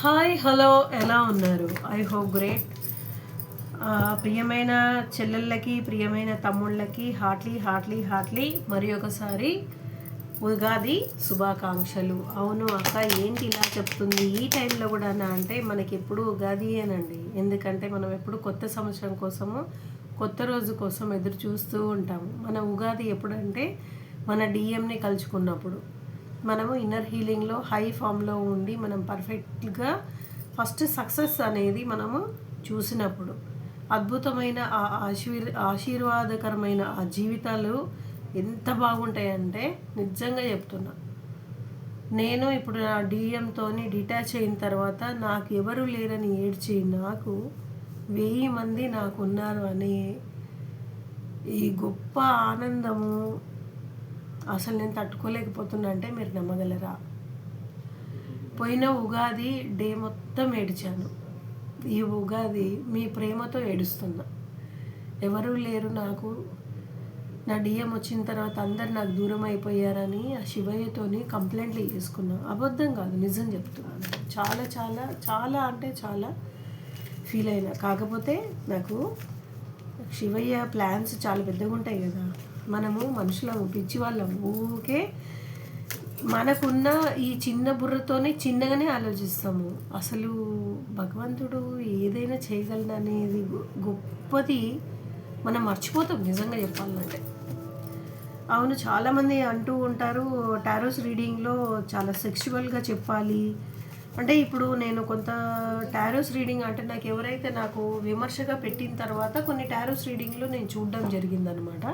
Hi hello ఎలా ఉన్నారు? I hope great. ప్రియమైన చెల్లెళ్ళకి, ప్రియమైన తమ్ముళ్ళకి హార్ట్లీ మరి ఒకసారి ఉగాది శుభాకాంక్షలు. అవును అక్క, ఏంటి ఇలా చెప్తుంది ఈ టైంలో కూడా అంటే మనకి ఎప్పుడు ఉగాదియేనండి. ఎందుకంటే మనం ఎప్పుడు కొత్త సంవత్సరం కోసము, కొత్త రోజు కోసం ఎదురు చూస్తూ ఉంటాము. మన ఉగాది ఎప్పుడంటే మన డిఎంని కలుసుకున్నప్పుడు, మనము ఇన్నర్ హీలింగ్లో హై ఫామ్లో ఉండి మనం పర్ఫెక్ట్గా ఫస్ట్ సక్సెస్ అనేది మనము చూసినప్పుడు, అద్భుతమైన ఆ ఆశీర్వాదకరమైన ఆ జీవితాలు ఎంత బాగుంటాయంటే నిజంగా చెప్తున్నా. నేను ఇప్పుడు నా డిఎంతో డిటాచ్ అయిన తర్వాత నాకు ఎవరు లేరని ఏడ్చి నాకు 1000 మంది నాకున్నారు అనే ఈ గొప్ప ఆనందము అసలు నేను తట్టుకోలేకపోతున్నా. అంటే మీరు నమ్మగలరా? పోయిన ఉగాది డే మొత్తం ఏడిచాను. ఈ ఉగాది మీ ప్రేమతో ఏడుస్తున్నా. ఎవరూ లేరు నాకు. నా డిఎం వచ్చిన తర్వాత అందరు నాకు దూరం అయిపోయారని ఆ శివయ్యతోని కంప్లైంట్లు చేసుకున్నా. అబద్ధం కాదు, నిజం చెప్తున్నాను. చాలా చాలా చాలా అంటే చాలా ఫీల్ అయినా. కాకపోతే నాకు శివయ్య ప్లాన్స్ చాలా పెద్దగా ఉంటాయి కదా. మనము మనుషులము, పిచ్చి వాళ్ళం, ఊరికే మనకున్న ఈ చిన్న బుర్రతోనే చిన్నగానే ఆలోచిస్తాము. అసలు భగవంతుడు ఏదైనా చేయగలడనేది గొప్పది మనం మర్చిపోతాం నిజంగా చెప్పాలంటే. అవును, చాలామంది అంటూ ఉంటారు టారోస్ రీడింగ్లో చాలా సెక్చువల్గా చెప్పాలి అంటే. ఇప్పుడు నేను కొంత టారోస్ రీడింగ్ అంటే నాకు విమర్శగా పెట్టిన తర్వాత కొన్ని టారోస్ రీడింగ్లో నేను చూడడం జరిగిందనమాట.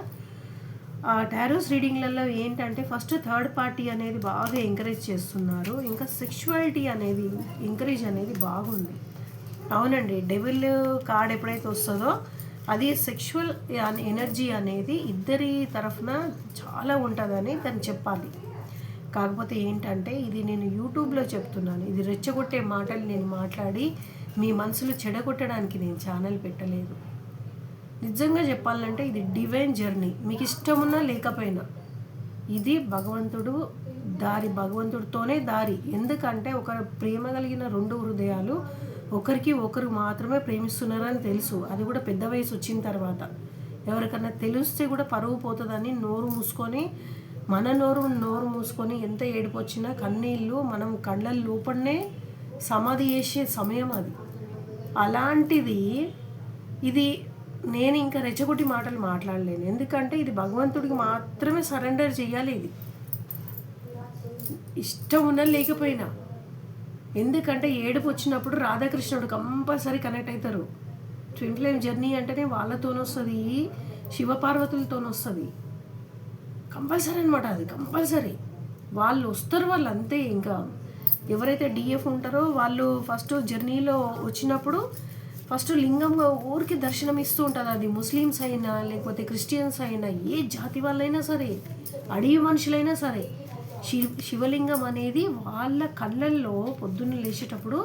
ఆ టారోస్ రీడింగ్లలో ఏంటంటే ఫస్ట్ థర్డ్ పార్టీ అనేది బాగా ఎంకరేజ్ చేస్తున్నారు. ఇంకా సెక్షువాలిటీ అనేది ఎంకరేజ్ అనేది బాగుంది. అవునండి, డెవిల్ కార్డ్ ఎప్పుడైతే వస్తుందో అది సెక్షువల్ ఎనర్జీ అనేది ఇద్దరి తరఫున చాలా ఉంటుందని తను చెప్పాలి. కాకపోతే ఏంటంటే ఇది నేను యూట్యూబ్లో చెప్తున్నాను. ఇది రెచ్చగొట్టే మాటలు నేను మాట్లాడి మీ మనసులు చెడగొట్టడానికి నేను ఛానల్ పెట్టలేదు. నిజంగా చెప్పాలంటే ఇది డివైన్ జర్నీ. మీకు ఇష్టమున్నా లేకపోయినా ఇది భగవంతుడితోనే దారి. ఎందుకంటే ఒక ప్రేమ కలిగిన 2 హృదయాలు ఒకరికి ఒకరు మాత్రమే ప్రేమిస్తున్నారని తెలుసు. అది కూడా పెద్ద వయసు వచ్చిన తర్వాత. ఎవరికన్నా తెలిస్తే కూడా పరువు పోతుందని నోరు మూసుకొని, మన నోరు మూసుకొని ఎంత ఏడుపు వచ్చినా కన్నీళ్ళు మనం కళ్ళ లోపలనే సమాధి చేసే సమయం అది. అలాంటిది ఇది నేను ఇంకా రెచ్చగొట్టి మాటలు మాట్లాడలేను. ఎందుకంటే ఇది భగవంతుడికి మాత్రమే సరెండర్ చేయాలి. ఇది ఇష్టం ఉన్నా లేకపోయినా. ఎందుకంటే ఏడుపు వచ్చినప్పుడు రాధాకృష్ణుడు కంపల్సరీ కనెక్ట్ అవుతారు. ట్విన్ ఫ్లేమ్ జర్నీ అంటేనే వాళ్ళతోనొస్తుంది, శివపార్వతులతోనొస్తుంది. కంపల్సరీ అనమాట. అది కంపల్సరీ వాళ్ళు వస్తారు. వాళ్ళు అంతే. ఇంకా ఎవరైతే డిఎఫ్ ఉంటారో వాళ్ళు ఫస్ట్ జర్నీలో వచ్చినప్పుడు ఫస్ట్ లింగంగా ఊరికి దర్శనం ఇస్తూ ఉంటుంది. అది ముస్లిమ్స్ అయినా లేకపోతే క్రిస్టియన్స్ అయినా ఏ జాతి వాళ్ళైనా సరే, అడవి మనుషులైనా సరే, శివలింగం అనేది వాళ్ళ కళ్ళల్లో పొద్దున్న లేచేటప్పుడు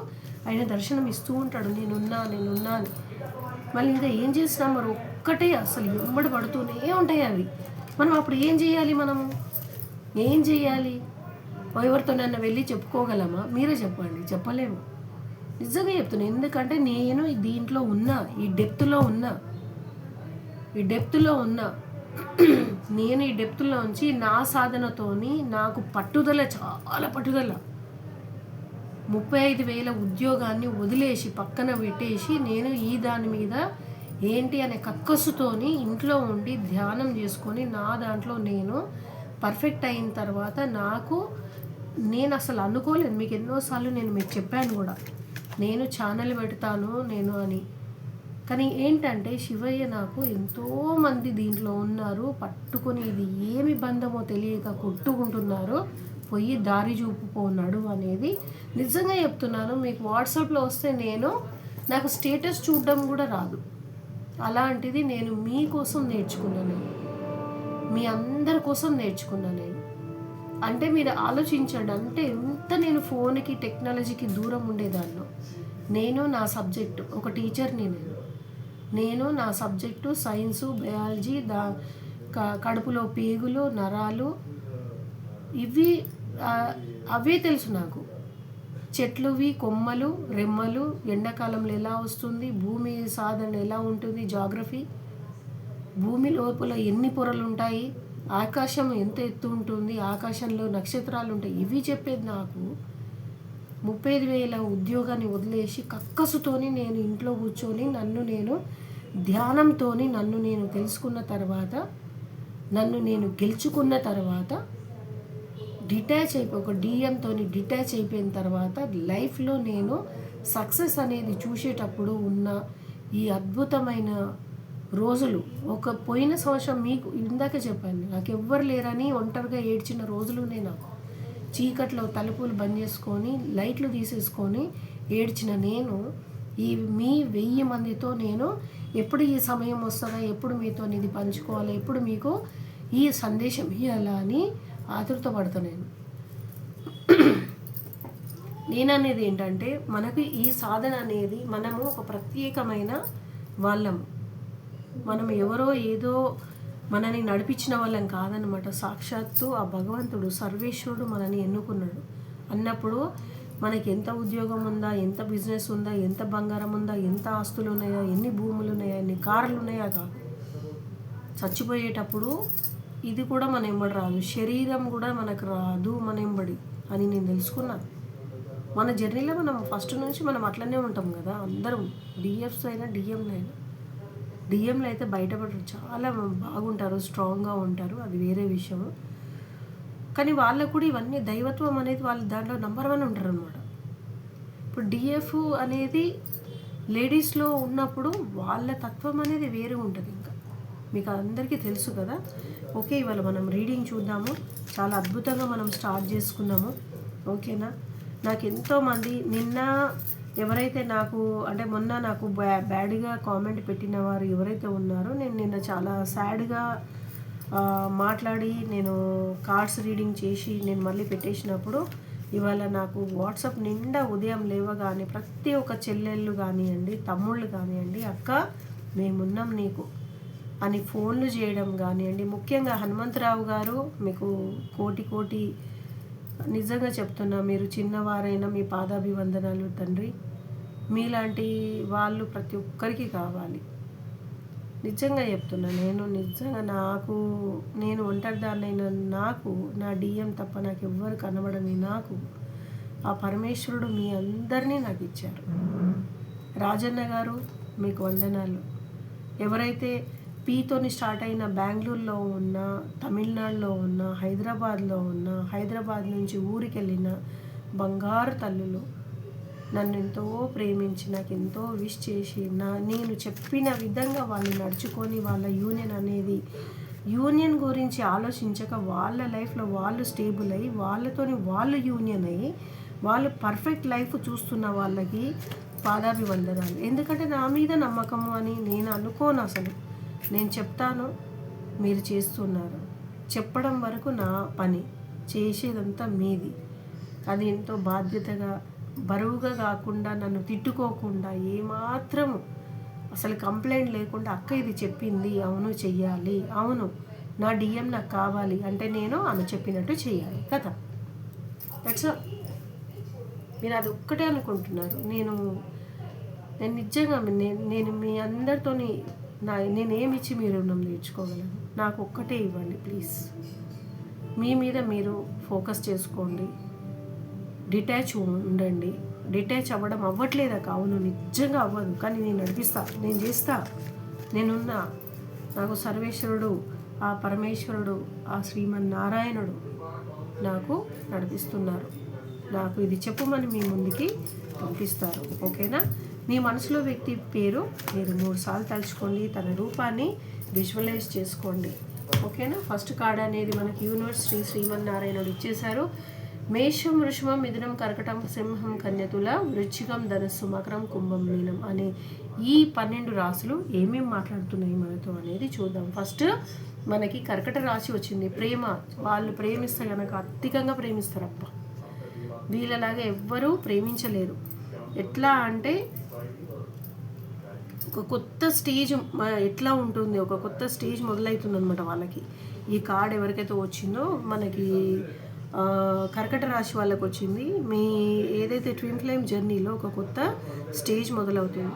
ఆయన దర్శనం ఇస్తూ ఉంటాడు. నేనున్నా అని. మళ్ళీ ఇంకా ఏం చేస్తున్నాం మరి, ఒక్కటే అసలు ఎంబడి పడుతూనే ఉంటాయి అవి. మనం అప్పుడు ఏం చేయాలి? ఏం చేయాలి? ఎవరితోనైనా వెళ్ళి చెప్పుకోగలమా? మీరే చెప్పండి. చెప్పలేము. నిజంగా చెప్తున్నాను. ఎందుకంటే నేను దీంట్లో ఉన్నా, ఈ డెప్త్లో ఉన్నా. నేను ఈ డెప్త్లో నుంచి నా సాధనతోని నాకు పట్టుదల, చాలా పట్టుదల. 35,000 ఉద్యోగాన్ని వదిలేసి పక్కన పెట్టేసి నేను ఈ దాని మీద ఏంటి అనే కక్కసుతోని ఇంట్లో ఉండి ధ్యానం చేసుకొని నా దాంట్లో నేను పర్ఫెక్ట్ అయిన తర్వాత నేను అసలు అనుకోలేదు. మీకు ఎన్నోసార్లు నేను మీకు చెప్పాను కూడా, నేను ఛానల్ పెడతాను అని. కానీ ఏంటంటే శివయ్య నాకు ఎంతోమంది దీంట్లో ఉన్నారు, పట్టుకొని ఇది ఏమి బంధమో తెలియక కొట్టుకుంటున్నారు, పోయి దారి చూపుకున్నాడు అనేది నిజంగా చెప్తున్నాను. మీకు వాట్సాప్లో వస్తే నాకు స్టేటస్ చూడడం కూడా రాదు. అలాంటిది నేను మీకోసం నేర్చుకున్నాను, మీ అందరి కోసం నేర్చుకున్నాను. అంటే మీరు ఆలోచించండి, అంటే ఎంత నేను ఫోన్కి టెక్నాలజీకి దూరం ఉండేదాన్ని. నేను నా సబ్జెక్టు ఒక టీచర్ని. నేను నా సబ్జెక్టు సైన్సు, బయాలజీ, కడుపులో పేగులు, నరాలు, అవే తెలుసు నాకు. చెట్లువి కొమ్మలు రెమ్మలు ఎండాకాలంలో ఎలా వస్తుంది, భూమి సాధన ఎలా ఉంటుంది, జాగ్రఫీ, భూమి లోపల ఎన్ని పొరలు ఉంటాయి, ఆకాశం ఎంత ఎత్తు ఉంటుంది, ఆకాశంలో నక్షత్రాలు ఉంటాయి, ఇవి చెప్పేది నాకు 35,000 ఉద్యోగాన్ని వదిలేసి కక్కసుతోని నేను ఇంట్లో కూర్చొని నన్ను నేను ధ్యానంతోని నన్ను నేను తెలుసుకున్న తర్వాత, నన్ను నేను గెలుచుకున్న తర్వాత, ఒక డిఎంతోని డిటాచ్ అయిపోయిన తర్వాత లైఫ్లో నేను సక్సెస్ అనేది చూసేటప్పుడు ఉన్న ఈ అద్భుతమైన రోజులు, ఒక పోయిన సంవత్సరం మీకు ఇందాక చెప్పాను, నాకు ఎవ్వరు లేరని ఒంటరిగా ఏడ్చిన రోజులునే నాకు. చీకట్లో తలుపులు బంద్ చేసుకొని లైట్లు తీసేసుకొని ఏడ్చిన నేను ఈ మీ 1000 మందితో నేను ఎప్పుడు ఈ సమయం వస్తుందా, ఎప్పుడు మీతో ఇది పంచుకోవాలి, ఎప్పుడు మీకు ఈ సందేశం ఇవ్వాలా అని ఆతృత పడతాను. నేననేది ఏంటంటే మనకు ఈ సాధన అనేది మనము ఒక ప్రత్యేకమైన వాళ్ళము, మనం ఎవరో ఏదో మనని నడిపించిన వాళ్ళం కాదనమాట. సాక్షాత్తు ఆ భగవంతుడు సర్వేశ్వరుడు మనని ఎన్నుకున్నాడు అన్నప్పుడు మనకి ఎంత ఉద్యోగం ఉందా, ఎంత బిజినెస్ ఉందా, ఎంత బంగారం ఉందా, ఎంత ఆస్తులు ఉన్నాయా, ఎన్ని భూములు ఉన్నాయా, ఎన్ని కార్లు ఉన్నాయా కాదు. చచ్చిపోయేటప్పుడు ఇది కూడా మన ఎంబడి రాదు, శరీరం కూడా మనకు రాదు మన ఎంబడి అని నేను తెలుసుకున్నాను. మన జర్నీలో మనం ఫస్ట్ నుంచి మనం అట్లనే ఉంటాం కదా అందరం, డిఎఫ్స్ అయినా డిఎంలు అయితే బయటపడరు, చాలా బాగుంటారు, స్ట్రాంగ్గా ఉంటారు, అది వేరే విషయం. కానీ వాళ్ళకు కూడా ఇవన్నీ దైవత్వం అనేది వాళ్ళు దాంట్లో నంబర్ 1 ఉంటారు అనమాట. ఇప్పుడు డిఎఫ్ అనేది లేడీస్లో ఉన్నప్పుడు వాళ్ళ తత్వం అనేది వేరే ఉంటుంది. ఇంకా మీకు అందరికీ తెలుసు కదా. ఓకే, ఇవాళ మనం రీడింగ్ చూద్దాము. చాలా అద్భుతంగా మనం స్టార్ట్ చేసుకున్నాము. ఓకేనా. నాకు ఎంతోమంది నిన్న ఎవరైతే మొన్న నాకు బ్యాడ్గా కామెంట్ పెట్టిన వారు ఎవరైతే ఉన్నారో, నేను నిన్న చాలా సాడ్గా మాట్లాడి నేను కార్డ్స్ రీడింగ్ చేసి నేను మళ్ళీ పెట్టేసినప్పుడు ఇవాళ నాకు వాట్సాప్ నిండా ఉదయం లేవగానే ప్రతి ఒక్క చెల్లెళ్ళు కానివ్వండి, తమ్ముళ్ళు కానివ్వండి, అక్క మేమున్నాం నీకు అని ఫోన్లు చేయడం కానివ్వండి. ముఖ్యంగా హనుమంతరావు గారు, మీకు కోటి నిజంగా చెప్తున్నా, మీరు చిన్నవారైనా మీ పాదాభివందనాలు తండ్రి. మీలాంటి వాళ్ళు ప్రతి ఒక్కరికి కావాలి. నిజంగా చెప్తున్నా, నిజంగా నేను ఒంటరిదాన్నైనా నాకు నా డిఎం తప్ప నాకు ఎవ్వరు కనబడని నాకు ఆ పరమేశ్వరుడు మీ అందరినీ నాకు ఇచ్చారు. రాజన్న గారు మీకు వందనాలు. ఎవరైతే పీతోని స్టార్ట్ అయిన బెంగళూరులో ఉన్న, తమిళనాడులో ఉన్న, హైదరాబాద్లో ఉన్న, హైదరాబాద్ నుంచి ఊరికి వెళ్ళిన బంగారు తల్లులు నన్ను ఎంతో ప్రేమించి నాకు ఎంతో విష్ చేసి నేను చెప్పిన విధంగా వాళ్ళు నడుచుకొని వాళ్ళ యూనియన్ గురించి ఆలోచించక వాళ్ళ లైఫ్లో వాళ్ళు స్టేబుల్ అయ్యి వాళ్ళతోని వాళ్ళు యూనియన్ అయ్యి వాళ్ళు పర్ఫెక్ట్ లైఫ్ చూస్తున్న వాళ్ళకి పాదాభివందనాలు. ఎందుకంటే నా మీద నమ్మకము అని నేను అనుకోను. అసలు నేను చెప్తాను, మీరు చేస్తున్నారు. చెప్పడం వరకు నా పని, చేసేదంతా మీది. అది ఎంతో బాధ్యతగా బరువుగా కాకుండా, నన్ను తిట్టుకోకుండా, ఏమాత్రము అసలు కంప్లైంట్ లేకుండా, అక్క ఇది చెప్పింది అవును చెయ్యాలి, అవును నా డిఎం నాకు కావాలి అంటే నేను ఆమె చెప్పినట్టు చేయాలి కదా. That's all. మీరు అది ఒక్కటే అనుకుంటున్నారు. నేను నిజంగా నేను మీ అందరితోని నేనేమిచ్చి మీరు రుణం తీర్చుకోగలను. నాకు ఒక్కటే ఇవ్వండి ప్లీజ్. మీ మీద మీరు ఫోకస్ చేసుకోండి, డిటాచ్ ఉండండి. డిటాచ్ అవ్వడం అవ్వట్లేదా? కావును, నిజంగా అవ్వదు. కానీ నేను నడిపిస్తా, నేను చేస్తా, నేనున్నా. నాకు సర్వేశ్వరుడు, ఆ పరమేశ్వరుడు, ఆ శ్రీమన్నారాయణుడు నాకు నడిపిస్తున్నారు. నాకు ఇది చెప్పమని మీ ముందుకి పంపిస్తారు. ఓకేనా. మీ మనసులో వ్యక్తి పేరు మీరు 3 సార్లు తలుచుకోండి, తన రూపాన్ని విజువలైజ్ చేసుకోండి. ఓకేనా. ఫస్ట్ కార్డ్ అనేది మనకి యూనివర్స్ శ్రీమన్నారాయణుడు ఇచ్చేశారు. మేషం, వృషభం, మిథునం, కర్కటం, సింహం, కన్యతుల, వృశ్చికం, ధనుస్సు, మకరం, కుంభం, మీనం అనే ఈ 12 రాశులు ఏమేమి మాట్లాడుతున్నాయి మనతో అనేది చూద్దాం. ఫస్ట్ మనకి కర్కట రాశి వచ్చింది. ప్రేమ. వాళ్ళు ప్రేమిస్తే కనుక అధికంగా ప్రేమిస్తారు. అప్ప వీళ్ళలాగా ఎవ్వరూ ప్రేమించలేరు. ఎట్లా అంటే ఒక కొత్త స్టేజ్ ఎట్లా ఉంటుంది, ఒక కొత్త స్టేజ్ మొదలవుతుంది అనమాట వాళ్ళకి. ఈ కార్డ్ ఎవరికైతే వచ్చిందో మనకి కర్కట రాశి వాళ్ళకు వచ్చింది. మీ ఏదైతే ట్విన్ ఫ్లేమ్ జర్నీలో ఒక కొత్త స్టేజ్ మొదలవుతుంది.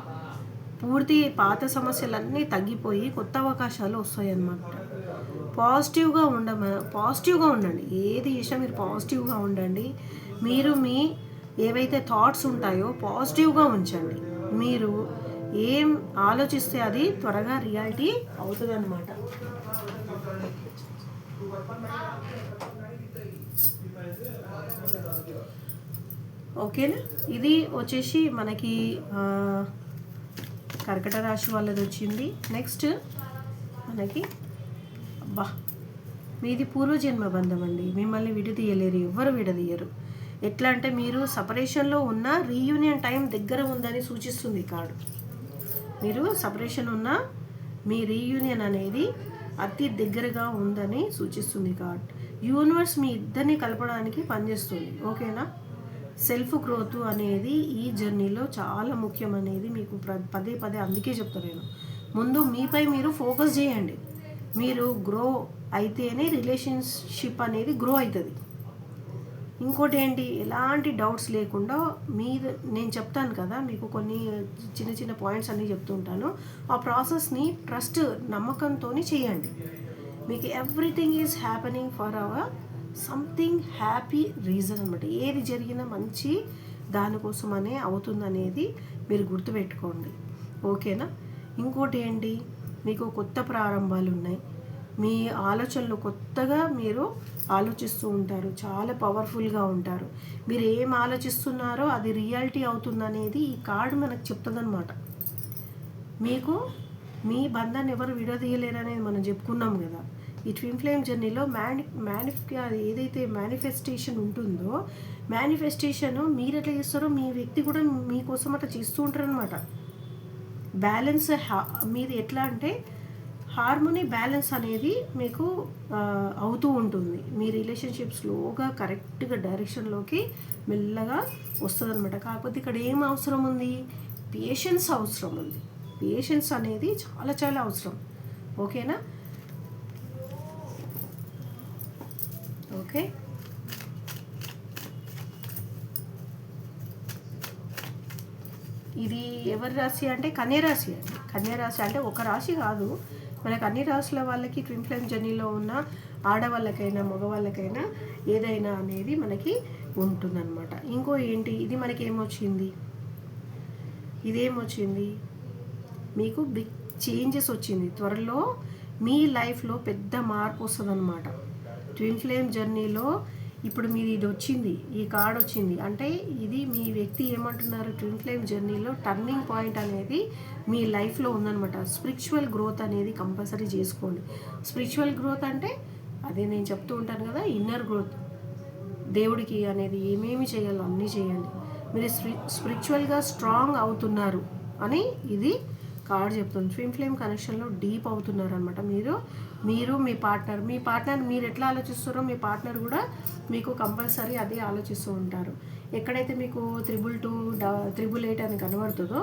పూర్తి పాత సమస్యలన్నీ తగ్గిపోయి కొత్త అవకాశాలు వస్తాయి అన్నమాట. పాజిటివ్గా ఉండండి. ఏది చేసినా మీరు పాజిటివ్గా ఉండండి. మీరు మీ ఏవైతే థాట్స్ ఉంటాయో పాజిటివ్గా ఉంచండి. మీరు ఏం ఆలోచిస్తే అది త్వరగా రియాలిటీ అవుతుంది అన్నమాట. ఓకేనా? ఇది వచ్చేసి మనకి కర్కట రాశి వాళ్ళది వచ్చింది. నెక్స్ట్ మనకి మీది పూర్వజన్మ బంధం అండి. మిమ్మల్ని విడదీయలేరు, ఎవ్వరు విడదీయరు. ఎట్లా అంటే మీరు సపరేషన్లో ఉన్న రీయూనియన్ టైం దగ్గర ఉందని సూచిస్తుంది కార్డు. మీరు సపరేషన్ ఉన్న మీ రీయూనియన్ అనేది అతి దగ్గరగా ఉందని సూచిస్తుంది కార్డ్. యూనివర్స్ మీ ఇద్దరిని కలపడానికి పనిచేస్తుంది. ఓకేనా? సెల్ఫ్ గ్రోత్ అనేది ఈ జర్నీలో చాలా ముఖ్యం అనేది మీకు పదే అందుకే చెప్తాను నేను. ముందు మీపై మీరు ఫోకస్ చేయండి. మీరు గ్రో అయితేనే రిలేషన్షిప్ అనేది గ్రో అవుతుంది. ఇంకోటి ఏంటి, ఎలాంటి డౌట్స్ లేకుండా నేను చెప్తాను కదా మీకు కొన్ని చిన్న పాయింట్స్ అన్నీ చెప్తుంటాను. ఆ ప్రాసెస్ని ట్రస్ట్ నమ్మకంతో చేయండి. మీకు everything is happening for hour something happy reason అనమాట. ఏది జరిగినా మంచి దానికోసమనే అవుతుందనేది మీరు గుర్తుపెట్టుకోండి. ఓకేనా? ఇంకోటి ఏంటి, మీకు కొత్త ప్రారంభాలు ఉన్నాయి. మీ ఆలోచనలు కొత్తగా మీరు ఆలోచిస్తూ ఉంటారు. చాలా పవర్ఫుల్గా ఉంటారు. మీరు ఏం ఆలోచిస్తున్నారో అది రియాలిటీ అవుతుందనేది ఈ కార్డు మనకు చెప్తుందన్నమాట. మీకు మీ బంధాన్ని ఎవరు విడదీయలేరు అనేది మనం చెప్పుకున్నాం కదా. ఈ ట్విన్ ఫ్లేమ్ జర్నీలో ఏదైతే మేనిఫెస్టేషన్ ఉంటుందో, మేనిఫెస్టేషన్ మీరు ఎట్లా చేస్తారో మీ వ్యక్తి కూడా మీకోసం అట్లా చేస్తూ ఉంటారు అనమాట. బ్యాలెన్స్ మీది ఎట్లా అంటే హార్మోనీ బ్యాలెన్స్ అనేది మీకు అవుతూ ఉంటుంది. మీ రిలేషన్షిప్ స్లోగా కరెక్ట్గా డైరెక్షన్లోకి మెల్లగా వస్తుంది అనమాట. కాకపోతే ఇక్కడ ఏం అవసరం ఉంది, పేషెన్స్ అవసరం ఉంది. పేషెన్స్ అనేది చాలా అవసరం. ఓకేనా? ఓకే, ఇది ఎవరి రాశి అంటే కన్యరాశి అండి. కన్యరాశి అంటే ఒక రాశి కాదు, మనకు అన్ని రాశుల వాళ్ళకి ట్విన్ ఫ్లేమ్ జర్నీలో ఉన్న ఆడవాళ్ళకైనా మగవాళ్ళకైనా ఏదైనా అనేది మనకి ఉంటుందన్నమాట. ఇంకో ఏంటి, ఇది మనకి ఏమొచ్చింది, ఇదేమొచ్చింది, మీకు బిగ్ చేంజెస్ వచ్చింది. త్వరలో మీ లైఫ్లో పెద్ద మార్పు వస్తుందన్నమాట. ట్విన్ ఫ్లేమ్ జర్నీలో ఇప్పుడు మీది ఇది వచ్చింది, ఈ కార్డ్ వచ్చింది అంటే ఇది మీ వ్యక్తి ఏమంటున్నారు, ట్విన్ ఫ్లేమ్ జర్నీలో టర్నింగ్ పాయింట్ అనేది మీ లైఫ్లో ఉందన్నమాట. స్పిరిచువల్ గ్రోత్ అనేది కంపల్సరీ చేసుకోండి. స్పిరిచువల్ గ్రోత్ అంటే అదే నేను చెప్తూ ఉంటాను కదా, ఇన్నర్ గ్రోత్. దేవుడికి అనేది ఏమేమి చేయాలో అన్నీ చేయండి. మీరు స్పిరిచువల్గా స్ట్రాంగ్ అవుతున్నారు అని ఇది కార్డ్ చెప్తుంది. ట్విన్ ఫ్లేమ్ కనెక్షన్లో డీప్ అవుతున్నారు అనమాట. మీరు మీ పార్ట్నర్ మీరు ఎట్లా ఆలోచిస్తారో మీ పార్ట్నర్ కూడా మీకు కంపల్సరీ అదే ఆలోచిస్తూ ఉంటారు. ఎక్కడైతే మీకు 222 888 అని కనబడుతుందో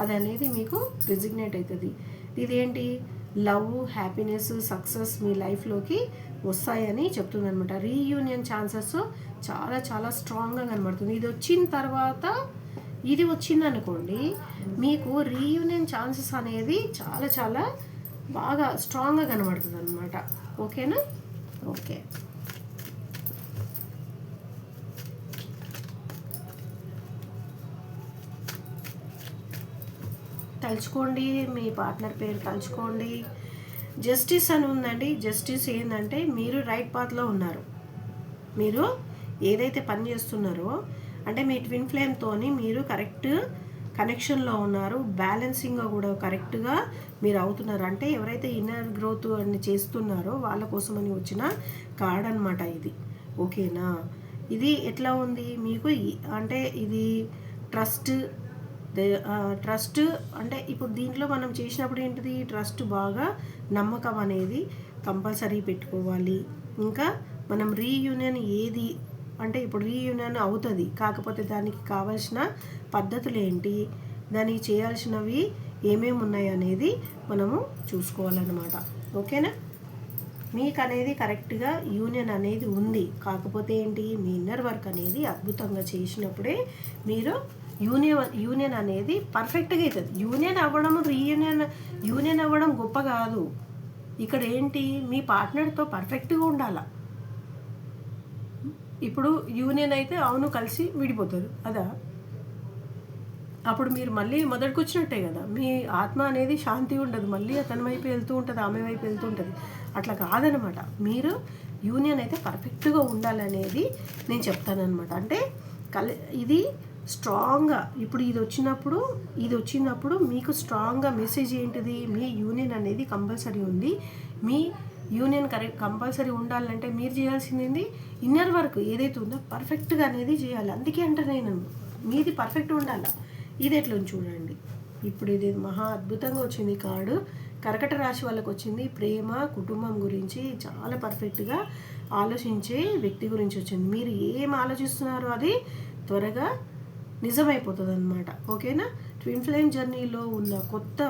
అది అనేది మీకు రిజిగ్నేట్ అవుతుంది. ఇదేంటి, లవ్, హ్యాపీనెస్, సక్సెస్ మీ లైఫ్లోకి వస్తాయని చెప్తుంది అనమాట. రీయూనియన్ ఛాన్సెస్ చాలా స్ట్రాంగ్గా కనబడుతుంది. ఇది వచ్చిన తర్వాత ఇది వచ్చిందనుకోండి, మీకు రీయూనియన్ ఛాన్సెస్ అనేది చాలా బాగా స్ట్రాంగ్గా కనబడుతుంది అనమాట. ఓకేనా? ఓకే, తలుచుకోండి, మీ పార్ట్నర్ పేరు తలుచుకోండి. జస్టిస్ అని ఉందండి. జస్టిస్ ఏంటంటే మీరు రైట్ పాత్లో ఉన్నారు. మీరు ఏదైతే పని చేస్తున్నారో అంటే మీ ట్విన్ ఫ్లేమ్తోని మీరు కరెక్ట్ కనెక్షన్లో ఉన్నారు. బ్యాలెన్సింగ్గా కూడా కరెక్ట్గా మీరు అవుతున్నారు. అంటే ఎవరైతే ఇన్నర్ గ్రోత్ అని చేస్తున్నారో వాళ్ళ కోసమని వచ్చిన కార్డ్ అనమాట ఇది. ఓకేనా? ఇది ఎట్లా ఉంది మీకు అంటే ఇది ట్రస్ట్ అంటే ఇప్పుడు దీంట్లో మనం చేసినప్పుడు ఏంటిది, ట్రస్ట్ బాగా నమ్మకం అనేది కంపల్సరీ పెట్టుకోవాలి. ఇంకా మనం రీయూనియన్ ఏది అంటే ఇప్పుడు రీయూనియన్ అవుతుంది, కాకపోతే దానికి కావాల్సిన పద్ధతులు ఏంటి, దానికి చేయాల్సినవి ఏమేమి ఉన్నాయి అనేది మనము చూసుకోవాలన్నమాట. ఓకేనా? మీకు అనేది కరెక్ట్గా యూనియన్ అనేది ఉంది. కాకపోతే ఏంటి, మీ ఇన్నర్ వర్క్ అనేది అద్భుతంగా చేసినప్పుడే మీరు యూనియన్ అనేది పర్ఫెక్ట్గా అవుతుంది. యూనియన్ అవ్వడం గొప్ప కాదు. ఇక్కడ ఏంటి, మీ పార్ట్నర్తో పర్ఫెక్ట్గా ఉండాలా. ఇప్పుడు యూనియన్ అయితే అవును కలిసి విడిపోతారు అదా, అప్పుడు మీరు మళ్ళీ మొదటికి వచ్చినట్టే కదా. మీ ఆత్మ అనేది శాంతి ఉండదు, మళ్ళీ అతని వైపు వెళ్తూ ఉంటుంది, ఆమె వైపు వెళ్తూ ఉంటుంది. అట్లా కాదనమాట. మీరు యూనియన్ అయితే పర్ఫెక్ట్గా ఉండాలనేది నేను చెప్తానమాట. అంటే ఇది స్ట్రాంగ్గా ఇప్పుడు ఇది వచ్చినప్పుడు మీకు స్ట్రాంగ్గా మెసేజ్ ఏంటిది, మీ యూనియన్ అనేది కంపల్సరీ ఉంది. మీ యూనియన్ కంపల్సరీ ఉండాలంటే మీరు చేయాల్సింది ఇన్నర్ వర్క్ ఏదైతే ఉందో పర్ఫెక్ట్గా అనేది చేయాలి. అందుకే అంటే నేను మీది పర్ఫెక్ట్ ఉండాలి. ఇది ఎట్లా చూడండి. ఇప్పుడు ఇది మహా అద్భుతంగా వచ్చింది కార్డు. కర్కట రాశి వాళ్ళకి వచ్చింది. ప్రేమ, కుటుంబం గురించి చాలా పర్ఫెక్ట్గా ఆలోచించే వ్యక్తి గురించి వచ్చింది. మీరు ఏం ఆలోచిస్తున్నారో అది త్వరగా నిజమైపోతుంది అన్నమాట. ఓకేనా. ట్విన్ ఫ్లేమ్ జర్నీలో ఉన్న కొత్త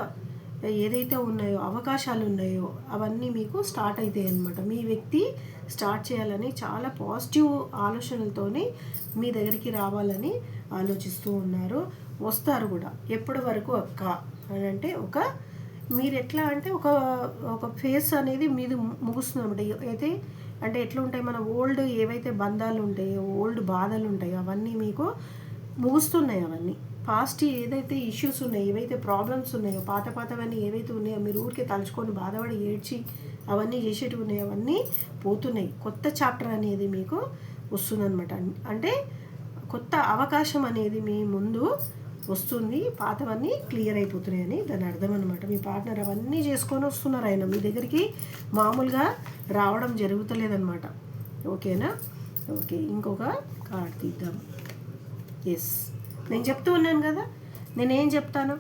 ఏదైతే ఉన్నాయో అవకాశాలు ఉన్నాయో అవన్నీ మీకు స్టార్ట్ అవుతాయి అన్నమాట. మీ వ్యక్తి స్టార్ట్ చేయాలని చాలా పాజిటివ్ ఆలోచనలతోని మీ దగ్గరికి రావాలని ఆలోచిస్తూ ఉన్నారు. వస్తారు కూడా. ఎప్పటి వరకు అక్క అని అంటే మీరు ఎట్లా అంటే ఒక ఫేస్ అనేది మీది ముగుస్తుంది అయితే. అంటే ఎట్లా ఉంటాయి, మన ఓల్డ్ ఏవైతే బంధాలు ఉంటాయో, ఓల్డ్ బాధలు ఉంటాయో అవన్నీ మీకు ముగుస్తున్నాయి. అవన్నీ పాస్ట్ ఏదైతే ఇష్యూస్ ఉన్నాయో, ఏవైతే ప్రాబ్లమ్స్ ఉన్నాయో, పాతవన్నీ ఏవైతే ఉన్నాయో మీరు ఊరికే తలుచుకొని బాధపడి ఏడ్చి అవన్నీ చేసేటివి ఉన్నాయో అవన్నీ పోతున్నాయి. కొత్త చాప్టర్ అనేది మీకు వస్తుందన్నమాట. అంటే కొత్త అవకాశం అనేది మీ ముందు వస్తుంది. పాతవన్నీ క్లియర్ అయిపోతున్నాయని దాని అర్థం అనమాట. మీ పార్ట్నర్ అవన్నీ చేసుకొని వస్తున్నారు. ఆయన మీ దగ్గరికి మామూలుగా రావడం జరుగుతలేదన్నమాట. ఓకేనా. ఓకే, ఇంకొక కార్డ్ తీద్దాం. ఎస్, నేను చెప్తూ ఉన్నాను కదా, నేనేం చెప్తాను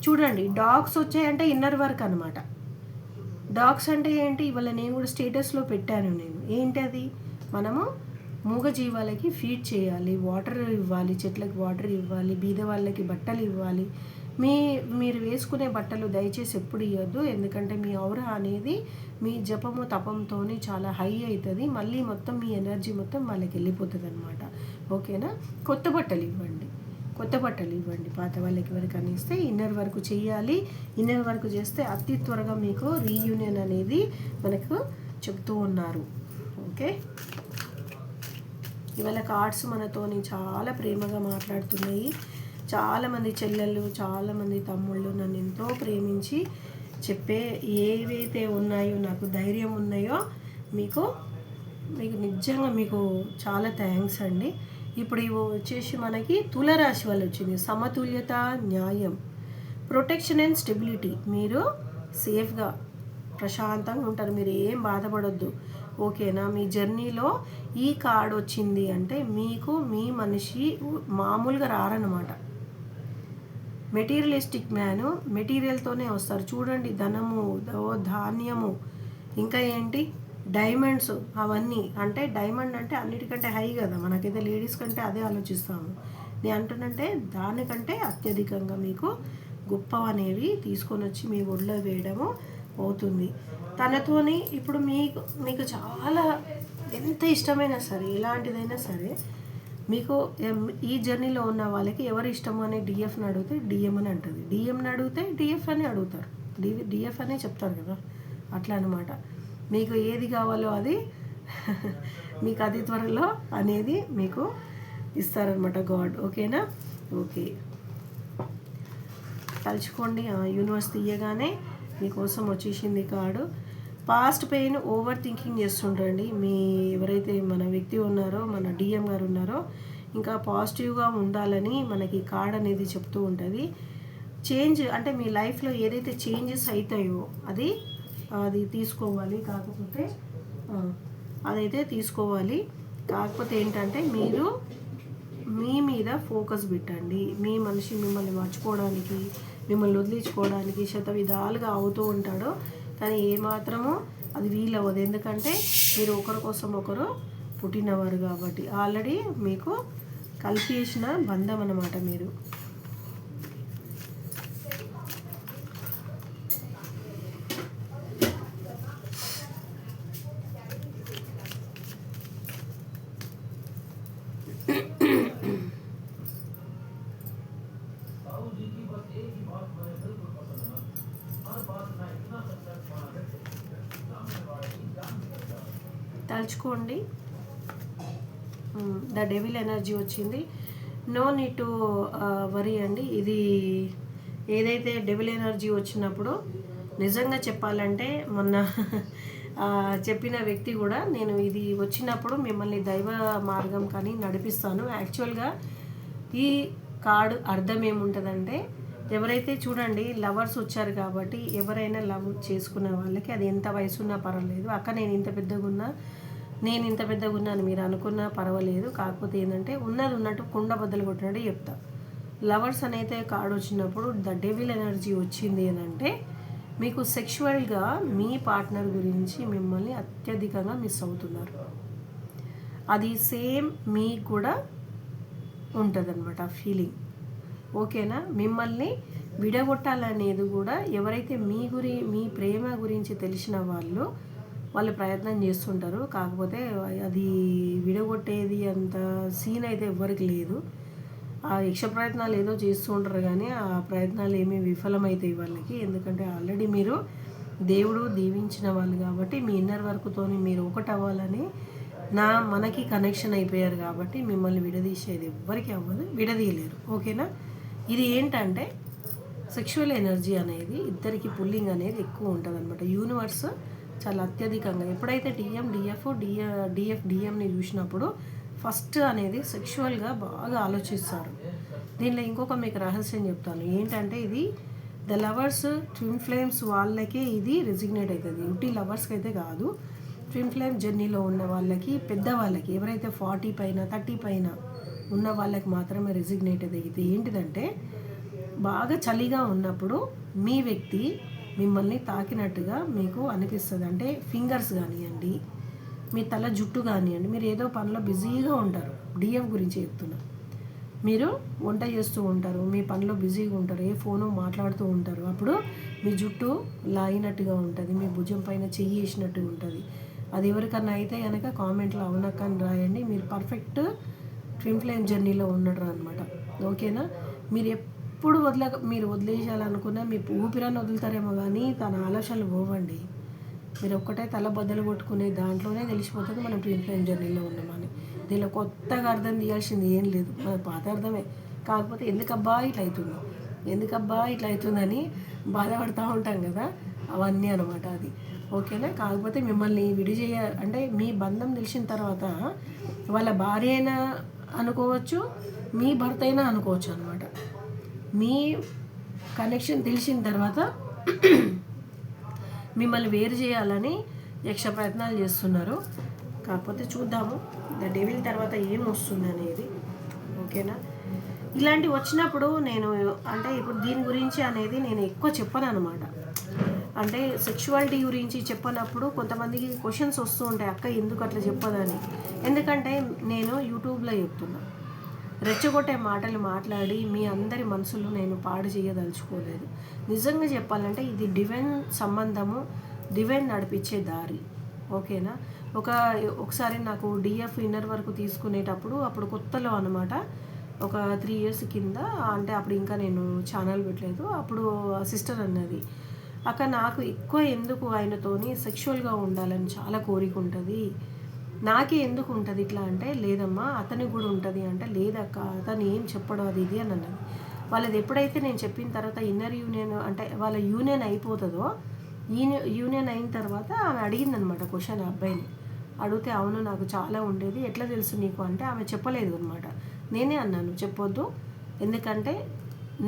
చూడండి. డాగ్స్ వచ్చాయంటే ఇన్నర్ వర్క్ అనమాట. డాగ్స్ అంటే ఏంటి, ఇవాళ నేను కూడా స్టేటస్లో పెట్టాను. ఏంటి అది, మనము మూగజీవాలకి ఫీడ్ చేయాలి, వాటర్ ఇవ్వాలి, చెట్లకి వాటర్ ఇవ్వాలి, బీద వాళ్ళకి బట్టలు ఇవ్వాలి. మీరు వేసుకునే బట్టలు దయచేసి ఎప్పుడు ఇవ్వద్దు. ఎందుకంటే మీ ఔరా అనేది మీ జపము తపంతో చాలా హై అవుతుంది. మళ్ళీ మొత్తం మీ ఎనర్జీ మొత్తం వాళ్ళకి వెళ్ళిపోతుంది అనమాట. ఓకేనా. కొత్త బట్టలు ఇవ్వండి, పాత వాళ్ళకి ఎవరికైనా ఇస్తే. ఇన్నర్ వర్క్ చేయాలి. ఇన్నర్ వర్క్ చేస్తే అతి త్వరగా మీకు రీయూనియన్ అనేది మనకు చెప్తూ ఉన్నారు. ఓకే, ఇవాళ కార్డ్స్ మనతోని చాలా ప్రేమగా మాట్లాడుతున్నాయి. చాలామంది చెల్లెళ్ళు, చాలామంది తమ్ముళ్ళు నన్ను ఎంతో ప్రేమించి చెప్పే ఏవైతే ఉన్నాయో, నాకు ధైర్యం ఉన్నాయో మీకు నిజంగా మీకు చాలా థ్యాంక్స్ అండి. ఇప్పుడు ఇవి వచ్చేసి మనకి తులారాశి వాళ్ళు వచ్చింది. సమతుల్యత, న్యాయం, ప్రొటెక్షన్ అండ్ స్టెబిలిటీ. మీరు సేఫ్గా ప్రశాంతంగా ఉంటారు, మీరు ఏం బాధపడొద్దు. ఓకేనా. మీ జర్నీలో ఈ కార్డ్ వచ్చింది అంటే మీకు మీ మనిషి మామూలుగా రారన్నమాట. మెటీరియలిస్టిక్ మ్యాను, మెటీరియల్తోనే వస్తారు. చూడండి, ధనము, ధాన్యము, ఇంకా ఏంటి డైమండ్స్, అవన్నీ. అంటే డైమండ్ అంటే అన్నిటికంటే హై కదా, మనకైతే లేడీస్ కంటే అదే ఆలోచిస్తాము. నేను అంటున్నంటే దానికంటే అత్యధికంగా మీకు గొప్పవనేవి తీసుకొని వచ్చి మీ ఒళ్ళో వేయడము అవుతుంది. తనతోని ఇప్పుడు మీకు చాలా ఎంత ఇష్టమైనా సరే, ఎలాంటిదైనా సరే, మీకు ఈ జర్నీలో ఉన్న వాళ్ళకి ఎవరు ఇష్టము అనే డిఎఫ్ని అడిగితే డిఎం అని అంటుంది, డిఎంని అడిగితే డిఎఫ్ అని అడుగుతారు, డిఎఫ్ అనే చెప్తారు కదా. అట్లా అనమాట. మీకు ఏది కావాలో అది మీకు అతి త్వరలో అనేది మీకు ఇస్తారనమాట గాడ్. ఓకేనా. ఓకే, తలుచుకోండి. యూనివర్స్ తీయగానే మీకోసం వచ్చేసింది card. Past pain, over thinking చేస్తుండండి. మీ ఎవరైతే మన వ్యక్తి ఉన్నారో, మన డిఎం గారు ఉన్నారో, ఇంకా పాజిటివ్గా ఉండాలని మనకి కార్డ్ అనేది చెప్తూ ఉంటుంది. చేంజ్ అంటే మీ లైఫ్లో ఏదైతే చేంజెస్ అవుతాయో అది తీసుకోవాలి. కాకపోతే అదైతే తీసుకోవాలి. కాకపోతే ఏంటంటే మీరు మీ మీద ఫోకస్ పెట్టండి. మీ మనిషి మిమ్మల్ని మర్చిపోవడానికి, మిమ్మల్ని వదిలించుకోవడానికి శతవిధాలుగా అవుతూ ఉంటాడు. కానీ ఏమాత్రమో అది వీలవ్వదు. ఎందుకంటే మీరు ఒకరి కోసం ఒకరు పుట్టినవారు కాబట్టి. ఆల్రెడీ మీకు కలిపేసిన బంధం అన్నమాట. మీరు తలుచుకోండి. ద డెవిల్ ఎనర్జీ వచ్చింది. నో నీడ్ టు వరీ అండి. ఇది ఏదైతే డెవిల్ ఎనర్జీ వచ్చినప్పుడు నిజంగా చెప్పాలంటే మొన్న చెప్పిన వ్యక్తి కూడా, నేను ఇది వచ్చినప్పుడు మిమ్మల్ని దైవ మార్గం కానీ నడిపిస్తాను. యాక్చువల్గా ఈ కార్డు అర్థం ఏముంటుందంటే, ఎవరైతే చూడండి లవర్స్ వచ్చారు కాబట్టి ఎవరైనా లవ్ చేసుకునే వాళ్ళకి అది ఎంత వయసు ఉన్నా పర్వాలేదు. అక్క నేను ఇంత పెద్దగా ఉన్నా అని మీరు అనుకున్నా పర్వాలేదు. కాకపోతే ఏంటంటే ఉన్నది ఉన్నట్టు కుండ బద్దలు కొట్టినట్టు చెప్తా. లవర్స్ అనేది కార్డు వచ్చినప్పుడు ద డెవిల్ ఎనర్జీ వచ్చింది అని అంటే మీకు సెక్షువల్గా మీ పార్ట్నర్ గురించి మిమ్మల్ని అత్యధికంగా మిస్ అవుతున్నారు. అది సేమ్ మీకు కూడా ఉంటుందన్నమాట ఫీలింగ్. ఓకేనా? మిమ్మల్ని విడగొట్టాలనేది కూడా ఎవరైతే మీ ప్రేమ గురించి తెలిసిన వాళ్ళు ప్రయత్నం చేస్తుంటారు. కాకపోతే అది విడగొట్టేది అంత సీన్ అయితే ఎవ్వరికి లేదు. ఆ యక్ష ప్రయత్నాలు ఏదో చేస్తూ ఉంటారు కానీ ఆ ప్రయత్నాలు ఏమీ విఫలమవుతాయి వాళ్ళకి. ఎందుకంటే ఆల్రెడీ మీరు దేవుడు దీవించిన వాళ్ళు కాబట్టి మీ ఇన్నర్ వర్క్తో మీరు ఒకటి అవ్వాలని మనకి కనెక్షన్ అయిపోయారు కాబట్టి మిమ్మల్ని విడదీసేది ఎవ్వరికి అవ్వదు, విడదీయలేరు. ఓకేనా? ఇది ఏంటంటే సెక్షువల్ ఎనర్జీ అనేది ఇద్దరికి పుల్లింగ్ అనేది ఎక్కువ ఉంటుంది అనమాట. యూనివర్స్ చాలా అత్యధికంగా ఎప్పుడైతే డిఎఫ్ని చూసినప్పుడు ఫస్ట్ అనేది సెక్షువల్గా బాగా ఆలోచిస్తారు. దీనిలో ఇంకొక మీకు రహస్యం చెప్తాను. ఏంటంటే ఇది ద లవర్స్ ట్విన్ ఫ్లేమ్స్ వాళ్ళకే ఇది రెసిగ్నేట్ అవుతుంది. ఉట్టి లవర్స్కి అయితే కాదు. ట్విన్ ఫ్లేమ్ జర్నీలో ఉన్న వాళ్ళకి, పెద్దవాళ్ళకి, ఎవరైతే 40 పైన 30 పైన ఉన్న వాళ్ళకి మాత్రమే రెసిగ్నేట్ అవుతుంది. ఏంటిదంటే బాగా చలిగా ఉన్నప్పుడు మీ వ్యక్తి మిమ్మల్ని తాకినట్టుగా మీకు అనిపిస్తుంది. అంటే ఫింగర్స్ కానివ్వండి, మీ తల జుట్టు కానివ్వండి, మీరు ఏదో పనిలో బిజీగా ఉంటారు. డిఎఫ్ గురించి చెప్తున్నా. మీరు వంట చేస్తూ ఉంటారు, మీ పనిలో బిజీగా ఉంటారు, ఏ ఫోను మాట్లాడుతూ ఉంటారు. అప్పుడు మీ జుట్టు లాగినట్టుగా ఉంటుంది, మీ భుజం పైన చెయ్యి వేసినట్టుగా ఉంటుంది. అది ఎవరికన్నా అయితే కనుక కామెంట్లో అవునక్క అని రాయండి. మీరు పర్ఫెక్ట్ ట్విన్ ఫ్లేమ్ జర్నీలో ఉండరు అనమాట. ఓకేనా? మీరు ఎప్పుడు మీరు వదిలేయాలనుకున్నా మీ ఊపిరాన్ని వదులుతారేమో కానీ తన ఆలోచనలు పోవండి. మీరు ఒక్కటే తల బద్దలు కొట్టుకునే దాంట్లోనే తెలిసిపోతుంది మనం ట్విన్ ఫ్లేమ్ జర్నీలో ఉన్నామని. దీనిలో కొత్తగా అర్థం తీయాల్సింది ఏం లేదు, మన పాత అర్థమే. కాకపోతే ఎందుకబ్బా ఇట్లా అవుతుందని బాధపడుతూ ఉంటాం కదా, అవన్నీ అనమాట అది. ఓకేనా? కాకపోతే మిమ్మల్ని అంటే మీ బంధం తెలిసిన తర్వాత వాళ్ళ భార్య అయినా అనుకోవచ్చు, మీ భర్త అయినా అనుకోవచ్చు అనమాట. మీ కనెక్షన్ తెలిసిన తర్వాత మిమ్మల్ని వేరు చేయాలని యక్ష ప్రయత్నాలు చేస్తున్నారు. కాకపోతే చూద్దాము ద డెవిల్ తర్వాత ఏం వస్తుంది అనేది. ఓకేనా? ఇలాంటివి వచ్చినప్పుడు నేను అంటే ఇప్పుడు దీని గురించి అనేది నేను ఎక్కువ చెప్పను అనమాట. అంటే సెక్షువాలిటీ గురించి చెప్పనప్పుడు కొంతమందికి క్వశ్చన్స్ వస్తూ ఉంటాయి, అక్క ఎందుకు అట్లా చెప్పదని. ఎందుకంటే నేను యూట్యూబ్లో చెప్తున్నా, రెచ్చగొట్టే మాటలు మాట్లాడి మీ అందరి మనసులు నేను పాడు చేయదలుచుకోలేదు. నిజంగా చెప్పాలంటే ఇది డివైన్ సంబంధము, డివైన్ నడిపించే దారి. ఓకేనా? ఒకసారి నాకు డిఎఫ్ ఇన్నర్ వరకు తీసుకునేటప్పుడు అప్పుడు కొత్తలో అనమాట, ఒక 3 years కింద, అంటే అప్పుడు ఇంకా నేను ఛానల్ పెట్టలేదు. అప్పుడు సిస్టర్ అన్నది, అక్క నాకు ఎక్కువ ఎందుకు ఆయనతోని సెక్షువల్గా ఉండాలని చాలా కోరిక ఉంటుంది, నాకే ఎందుకు ఉంటుంది ఇట్లా అంటే, లేదమ్మా అతనికి కూడా ఉంటుంది అంటే, లేదక్క అతను ఏం చెప్పడం అది ఇది అని అన్నది. వాళ్ళది ఎప్పుడైతే నేను చెప్పిన తర్వాత ఇన్నర్ యూనియన్ అంటే వాళ్ళ యూనియన్ అయిపోతుందో, యూనియన్ అయిన తర్వాత ఆమె అడిగిందనమాట క్వశ్చన్ అబ్బాయిని. అడిగితే అవును నాకు చాలా ఉండేది, ఎట్లా తెలుసు నీకు అంటే ఆమె చెప్పలేదు అనమాట. నేనే అన్నాను చెప్పొద్దు, ఎందుకంటే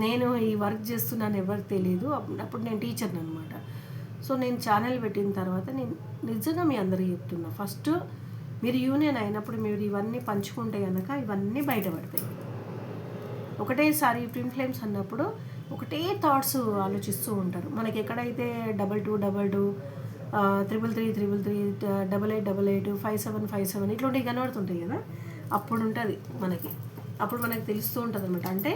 నేను ఈ వర్క్ చేస్తున్నాను ఎవరికి తెలియదు. అప్పుడు నేను టీచర్ని అనమాట. సో నేను ఛానల్ పెట్టిన తర్వాత నేను నిజంగా మీ అందరికీ చెప్తున్నా, ఫస్ట్ మీరు యూనియన్ అయినప్పుడు మీరు ఇవన్నీ పంచుకుంటే కనుక ఇవన్నీ బయటపడతాయి. ఒకటేసారి ట్విన్ ఫ్లేమ్స్ అన్నప్పుడు ఒకటే థాట్స్ ఆలోచిస్తూ ఉంటారు. మనకి ఎక్కడైతే 2222 333 8888 5757 ఇట్లాంటివి కనబడుతుంటాయి కదా, అప్పుడు ఉంటుంది అప్పుడు మనకి తెలుస్తూ ఉంటుంది అనమాట. అంటే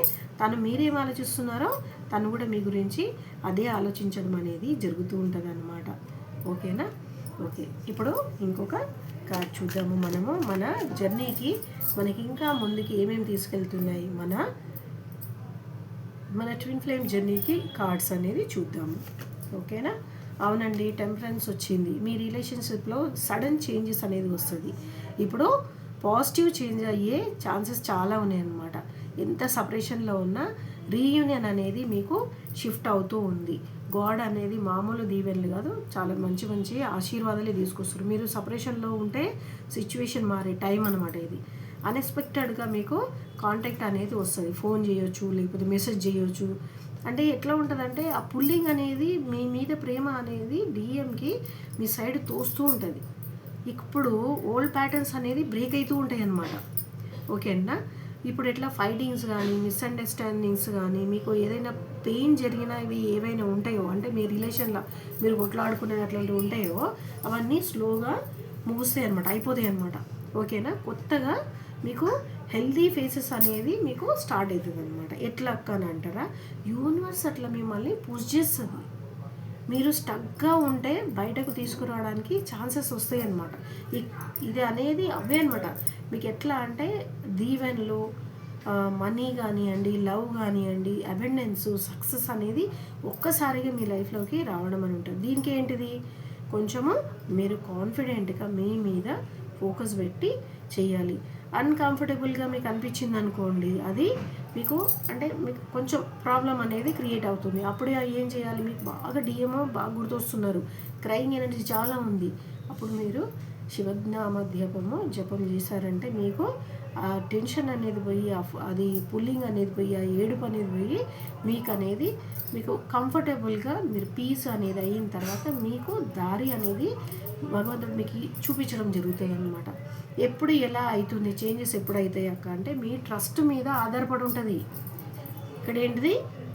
మీరేం ఆలోచిస్తున్నారో తను కూడా మీ గురించి అదే ఆలోచించడం అనేది జరుగుతూ ఉంటుంది అన్నమాట. ఓకేనా? ఓకే, ఇప్పుడు ఇంకొక కార్డ్ చూద్దాము. మనము మన జర్నీకి మనకి ఇంకా ముందుకి ఏమేమి తీసుకెళ్తున్నాయి మన మన ట్విన్ ఫ్లేమ్ జర్నీకి కార్డ్స్ అనేది చూద్దాము. ఓకేనా? అవునండి, టెంపరెన్స్ వచ్చింది. మీ రిలేషన్షిప్లో సడన్ చేంజెస్ అనేది వస్తుంది. ఇప్పుడు పాజిటివ్ చేంజ్ అయ్యే ఛాన్సెస్ చాలా ఉన్నాయన్నమాట. ఎంత సపరేషన్లో ఉన్నా రీయూనియన్ అనేది మీకు షిఫ్ట్ అవుతూ ఉంది. గాడ్ అనేది మామూలు దీవెనలు కాదు, చాలా మంచి మంచి ఆశీర్వాదాలు తీసుకొస్తారు. మీరు సపరేషన్లో ఉంటే సిచ్యువేషన్ మారే టైం అనమాట ఇది. అన్ఎక్స్పెక్టెడ్గా మీకు కాంటాక్ట్ అనేది వస్తుంది. ఫోన్ చేయొచ్చు, లేకపోతే మెసేజ్ చేయొచ్చు. అంటే ఎట్లా ఉంటుందంటే ఆ పుల్లింగ్ అనేది మీ మీద ప్రేమ అనేది డిఎంకి మీ సైడ్ తోస్తూ ఉంటుంది. ఇప్పుడు ఓల్డ్ ప్యాటర్న్స్ అనేది బ్రేక్ అవుతూ ఉంటాయి అన్నమాట. ఓకేనా? ఇప్పుడు ఎట్లా ఫైటింగ్స్ కానీ, మిస్అండర్స్టాండింగ్స్ కానీ, మీకు ఏదైనా పెయిన్ జరిగినవి ఏవైనా ఉంటాయో, అంటే మీ రిలేషన్లో మీరు కొట్లాడుకునే అట్లాంటివి ఉంటాయో అవన్నీ స్లోగా ముగుస్తాయి అనమాట, అయిపోతాయి అనమాట. ఓకేనా? కొత్తగా మీకు హెల్దీ ఫేసెస్ అనేది మీకు స్టార్ట్ అవుతుంది అనమాట. ఎట్లా అని అంటారా, యూనివర్స్ అట్లా మిమ్మల్ని పుష్ చేస్తుంది. మీరు స్టక్గా ఉంటే బయటకు తీసుకురావడానికి ఛాన్సెస్ వస్తాయి అన్నమాట. ఇది అనేది అవే అనమాట. మీకు ఎట్లా అంటే దీవెనలు, మనీ కానివ్వండి, లవ్ కానివ్వండి, అబెండెన్స్, సక్సెస్ అనేది ఒక్కసారిగా మీ లైఫ్లోకి రావడం అని ఉంటుంది. దీనికి ఏంటిది, కొంచెము మీరు కాన్ఫిడెంట్గా మీ మీద ఫోకస్ పెట్టి చేయాలి. అన్కంఫర్టబుల్గా మీకు అనిపించింది అనుకోండి, అది మీకు అంటే మీకు కొంచెం ప్రాబ్లం అనేది క్రియేట్ అవుతుంది. అప్పుడే ఏం చేయాలి, మీకు బాగా డిఎంఓ బాగా గుర్తొస్తున్నారు, క్రైయింగ్ ఎనర్జీ చాలా ఉంది. అప్పుడు మీరు శివనామధ్యపము జపం చేశారంటే మీకు ఆ టెన్షన్ అనేది పోయి, అది పుల్లింగ్ అనేది పోయి, ఆ ఏడుపు అనేది పోయి మీకు కంఫర్టబుల్గా మీరు పీస్ అనేది అయిన తర్వాత మీకు దారి అనేది భగవంతుడు మీకు చూపించడం జరుగుతుంది అనమాట. ఎప్పుడు ఎలా అవుతుంది చేంజెస్, ఎప్పుడు అవుతాయి అక్క అంటే మీ ట్రస్ట్ మీద ఆధారపడి ఉంటుంది. ఇక్కడ ఏంటిది,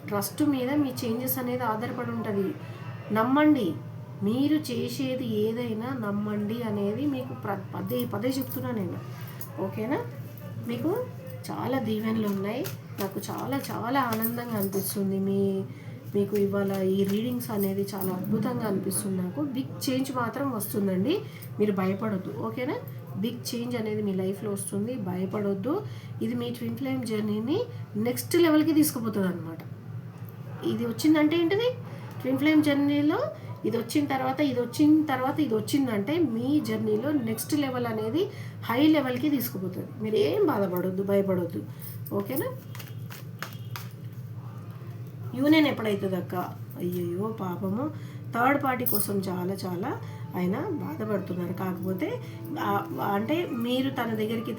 ట్రస్ట్ మీద మీ చేంజెస్ అనేది ఆధారపడి ఉంటుంది. నమ్మండి, మీరు చేసేది ఏదైనా నమ్మండి అనేది మీకు పదే చెప్తున్నా నేను. ఓకేనా? మీకు చాలా దీవెనలు ఉన్నాయి. నాకు చాలా చాలా ఆనందంగా అనిపిస్తుంది మీకు ఇవాళ ఈ రీడింగ్స్ అనేది చాలా అద్భుతంగా అనిపిస్తుంది. నాకు బిగ్ చేంజ్ మాత్రం వస్తుందండి, మీరు భయపడొద్దు. ఓకేనా? బిగ్ చేంజ్ అనేది మీ లైఫ్లో వస్తుంది, భయపడొద్దు. ఇది మీ ట్విన్ ఫ్లేమ్ జర్నీని నెక్స్ట్ లెవెల్కి తీసుకుపోతుంది అనమాట. ఇది వచ్చిందంటే ఏంటిది, ట్విన్ ఫ్లేమ్ జర్నీలో ఇది వచ్చిన తర్వాత ఇది వచ్చిందంటే మీ జర్నీలో నెక్స్ట్ లెవెల్ అనేది హై లెవెల్కి తీసుకుపోతుంది. మీరు ఏం బాధపడొద్దు, భయపడొద్దు. ఓకేనా? యూనియన్ ఎప్పుడవుతుంది అక్క, అయ్యయ్యో పాపము, థర్డ్ పార్టీ కోసం చాలా చాలా ఆయన బాధపడుతున్నారు. కాకపోతే అంటే మీరు తన దగ్గరికి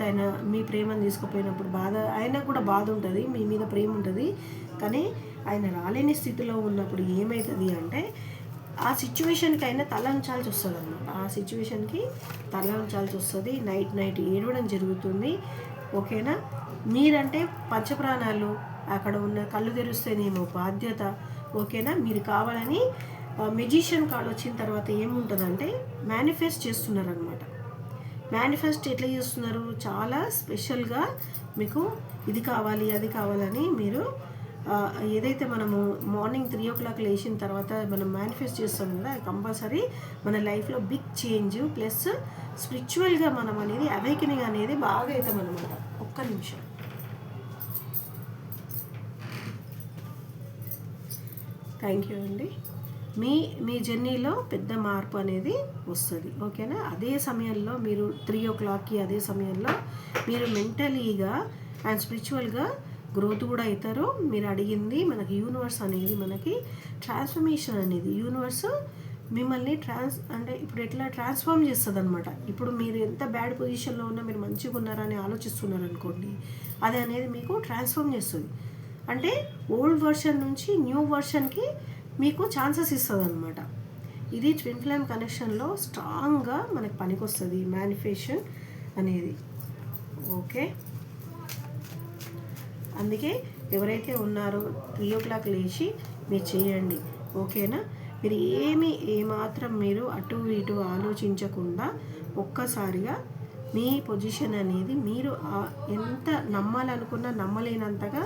మీ ప్రేమను తీసుకుపోయినప్పుడు ఆయనకు కూడా బాధ ఉంటుంది, మీ మీద ప్రేమ ఉంటుంది. కానీ ఆయన రాలేని స్థితిలో ఉన్నప్పుడు ఏమవుతుంది అంటే ఆ సిచ్యువేషన్కి అయినా తల ఉంచాల్సి వస్తుంది అన్నమాట. ఆ సిచ్యువేషన్కి తల ఉంచాల్సి వస్తుంది, నైట్ ఏడవడం జరుగుతుంది. ఓకేనా? మీరంటే పంచప్రాణాలు, అక్కడ ఉన్న కళ్ళు తెరుస్తేనేమో బాధ్యత. ఓకేనా? మీరు కావాలని మెజిషియన్ కార్డ్ వచ్చిన తర్వాత ఏముంటుందంటే మేనిఫెస్ట్ చేస్తున్నారనమాట. మేనిఫెస్ట్ ఎట్లా చేస్తున్నారు, చాలా స్పెషల్గా మీకు ఇది కావాలి అది కావాలని మీరు ఏదైతే మనము మార్నింగ్ 3 o'clock లేచిన తర్వాత మనం మేనిఫెస్ట్ చేస్తాం కదా, కంపల్సరీ మన లైఫ్లో బిగ్ చేంజ్ ప్లస్ స్పిరిచువల్గా మనం అనేది అవేకనింగ్ అనేది బాగా అవుతాం అనమాట. ఒక్క నిమిషం. థ్యాంక్ యూ అండి. మీ జర్నీలో పెద్ద మార్పు అనేది వస్తుంది. ఓకేనా? అదే సమయంలో మీరు 3 o'clockకి అదే సమయంలో మీరు మెంటలీగా అండ్ స్పిరిచువల్గా గ్రోత్ కూడా అవుతారు. మీరు అడిగింది మనకి యూనివర్స్ అనేది మనకి ట్రాన్స్ఫర్మేషన్ అనేది యూనివర్స్ మిమ్మల్ని అంటే ఇప్పుడు ఎట్లా ట్రాన్స్ఫార్మ్ చేస్తుంది అనమాట. ఇప్పుడు మీరు ఎంత బ్యాడ్ పొజిషన్లో ఉన్నా మీరు మంచిగా ఉన్నారని ఆలోచిస్తున్నారు అనుకోండి, అది అనేది మీకు ట్రాన్స్ఫార్మ్ చేస్తుంది. అంటే ఓల్డ్ వర్షన్ నుంచి న్యూ వర్షన్కి మీకు ఛాన్సెస్ ఇస్తుంది అనమాట. ఇది ట్విన్ ఫ్లేమ్ కనెక్షన్లో స్ట్రాంగ్గా మనకు పనికొస్తుంది మేనిఫెస్టేషన్ అనేది. ఓకే, అందుకే ఎవరైతే ఉన్నారో 3 o'clock లేచి మీరు చేయండి. ఓకేనా? మీరు ఏమాత్రం మీరు అటు ఇటు ఆలోచించకుండా ఒక్కసారిగా మీ పొజిషన్ అనేది మీరు ఎంత నమ్మాలనుకున్నా నమ్మలేనంతగా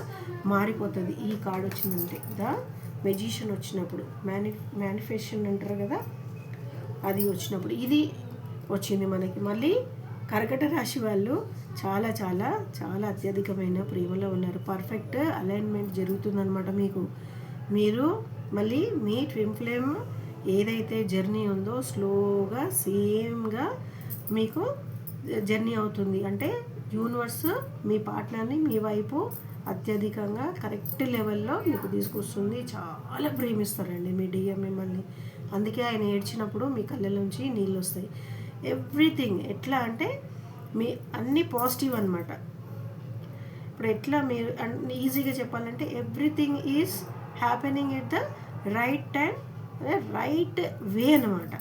మారిపోతుంది. ఈ కార్డ్ వచ్చిందంటే ద మెజిషియన్ వచ్చినప్పుడు మేనిఫెస్టేషన్ అంటారు కదా, అది వచ్చినప్పుడు ఇది వచ్చింది మనకి. మళ్ళీ కర్కట రాశి వాళ్ళు చాలా చాలా చాలా అత్యధికమైన ప్రేమలో ఉన్నారు. పర్ఫెక్ట్ అలైన్మెంట్ జరుగుతుందన్నమాట మీరు మళ్ళీ మీ ట్విన్ ఫ్లేమ్ ఏదైతే జర్నీ ఉందో స్లోగా సేమ్గా మీకు జర్నీ అవుతుంది. అంటే యూనివర్స్ మీ పార్ట్నర్ని మీ వైపు అత్యధికంగా కరెక్ట్ లెవెల్లో మీకు తీసుకొస్తుంది. చాలా ప్రేమిస్తారండి మీ డిఎం మిమ్మల్ని. అందుకే ఆయన ఏడ్చినప్పుడు మీ కళ్ళలోంచి నీళ్ళు వస్తాయి. ఎవ్రీథింగ్ ఎట్లా అంటే మీ అన్నీ పాజిటివ్ అనమాట. ఇప్పుడు ఎట్లా మీరు ఈజీగా చెప్పాలంటే everything is happening at the right time, right way అనమాట.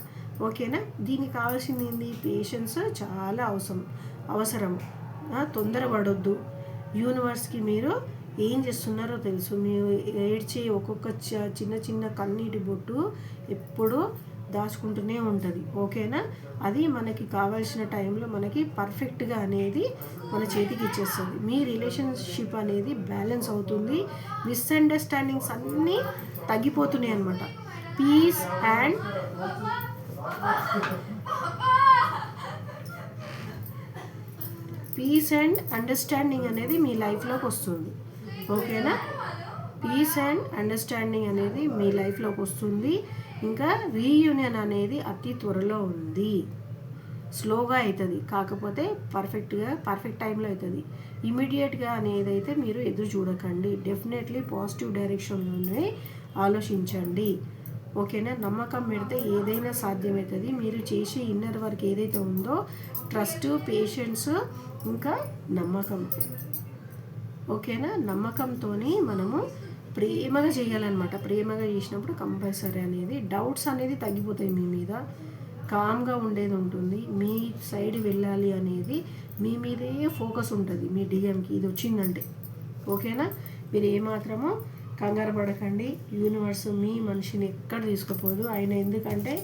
ఓకేనా? దీనికి కావాల్సింది ఏంది? పేషెన్స్ చాలా అవసరం. తొందరపడొద్దు. యూనివర్స్కి మీరు ఏం చేస్తున్నారో తెలుసు. మీరు ఏడ్చే ఒక్కొక్క చిన్న చిన్న కన్నీటి బొట్టు ఎప్పుడూ దాచుకుంటూనే ఉంటుంది. ఓకేనా? అది మనకి కావాల్సిన టైంలో మనకి పర్ఫెక్ట్గా అనేది మన చేతికి ఇచ్చేస్తుంది. మీ రిలేషన్షిప్ అనేది బ్యాలెన్స్ అవుతుంది. మిస్అండర్స్టాండింగ్స్ అన్నీ తగ్గిపోతున్నాయి అన్నమాట. పీస్ అండ్ అండర్స్టాండింగ్ అనేది మీ లైఫ్లోకి వస్తుంది. ఓకేనా? పీస్ అండ్ అండర్స్టాండింగ్ అనేది మీ లైఫ్లోకి వస్తుంది. ఇంకా రీయూనియన్ అనేది అతి త్వరలో ఉంది. స్లోగా అవుతుంది, కాకపోతే పర్ఫెక్ట్ టైంలో అవుతుంది. ఇమీడియట్గా అనేది అయితే మీరు ఎదురు చూడకండి. డెఫినెట్లీ పాజిటివ్ డైరెక్షన్లోనే ఆలోచించండి. ఓకేనా? నమ్మకం పెడితే ఏదైనా సాధ్యమవుతుంది. మీరు చేసే ఇన్నర్ వర్క్ ఏదైతే ఉందో ట్రస్ట్, పేషెన్స్, ఇంకా నమ్మకం. ఓకేనా? నమ్మకంతో మనము ప్రేమగా చేయాలన్నమాట. ప్రేమగా చేసినప్పుడు కంపల్సరీ అనేది డౌట్స్ అనేది తగ్గిపోతాయి. మీ మీద కామ్గా ఉండేది ఉంటుంది. మీ సైడ్ వెళ్ళాలి అనేది మీ మీదే ఫోకస్ ఉంటుంది. మీ డిఎంకి ఇది వచ్చిందంటే ఓకేనా? మీరు ఏమాత్రమో కంగారు పడకండి. యూనివర్స్ మీ మనిషిని ఎక్కడ తీసుకుపోదు. ఆయన ఎందుకంటే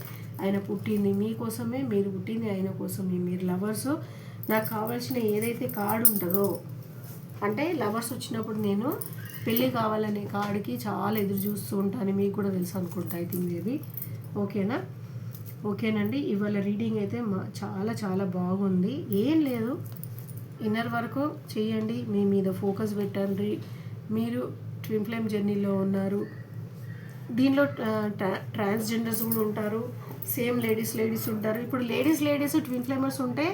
ఆయన పుట్టింది మీకోసమే, మీరు పుట్టింది ఆయన కోసమే. మీరు లవర్స్. నాకు కావాల్సిన ఏదైతే కార్డు ఉంటుందో, అంటే లవర్స్ వచ్చినప్పుడు నేను పెళ్ళి కావాలనే కార్డుకి చాలా ఎదురు చూస్తూ ఉంటాను. మీకు కూడా తెలుసు అనుకుంటా, ఐ థింక్ మేబీ. ఓకేనండి. ఇవాళ రీడింగ్ అయితే చాలా చాలా బాగుంది. ఏం లేదు, ఇన్నర్ వరకు చేయండి. మీ మీద ఫోకస్ పెట్టండి. మీరు ట్విన్ ఫ్లేమ్ జర్నీలో ఉన్నారు. దీనిలో ట్రాన్స్జెండర్స్ కూడా ఉంటారు. సేమ్ లేడీస్ ఉంటారు. ఇప్పుడు లేడీస్ ట్విన్ ఫ్లేమర్స్ ఉంటే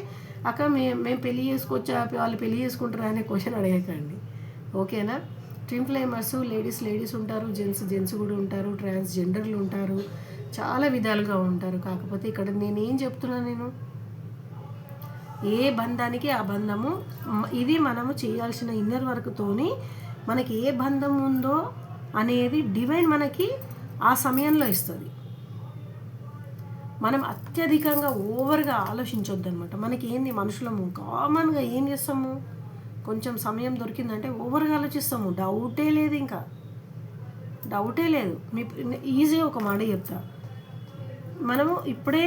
అక్క మేము పెళ్ళి చేసుకోవచ్చా, వాళ్ళు పెళ్ళి చేసుకుంటారా అనే క్వశ్చన్ అడగకండి. ఓకేనా? ట్విన్ ఫ్లేమర్స్ లేడీస్ ఉంటారు, జెంట్స్ కూడా ఉంటారు, ట్రాన్స్జెండర్లు ఉంటారు, చాలా విధాలుగా ఉంటారు. కాకపోతే ఇక్కడ నేనేం చెప్తున్నాను, ఏ బంధానికి ఆ బంధము. ఇది మనము చేయాల్సిన ఇన్నర్ వర్క్తోని మనకి ఏ బంధం ఉందో అనేది డివైన్ మనకి ఆ సమయంలో ఇస్తుంది. మనం అత్యధికంగా ఓవర్గా ఆలోచించొద్దు అనమాట. మనకి ఏంది, మనుషులము కామన్గా ఏం చేస్తాము, కొంచెం సమయం దొరికిందంటే ఓవర్గా ఆలోచిస్తాము. డౌటే లేదు. మీ ఈజీ ఒక మాట చెప్తా. మనము ఇప్పుడే